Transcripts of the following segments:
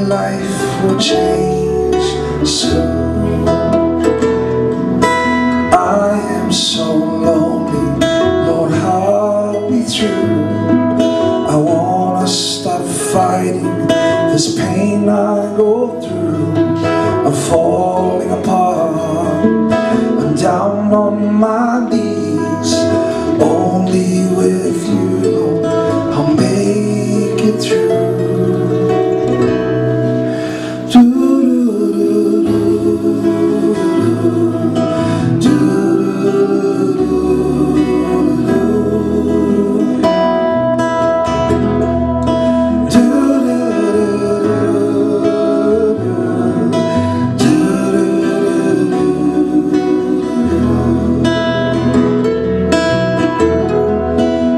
life will change soon. I am so lonely, Lord, help me through. I wanna stop fighting this pain I go through. I'm falling apart, I'm down on my knees. Only with you, Lord, I'll make it through.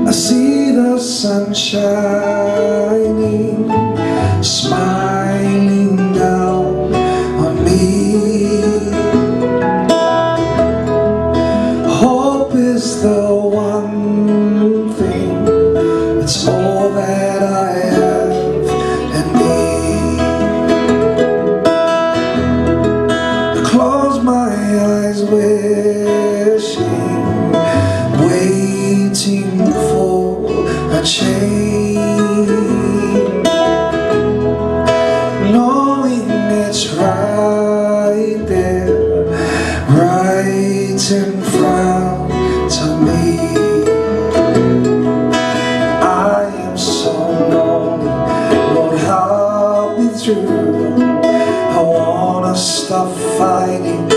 I see the sun shining, smiling down on me. Hope is the one thing, it's all that I have and need. I close my eyes wishing, waiting for a change, knowing it's right there, right in front of me. I am so lonely, Lord, help me through. I wanna stop fighting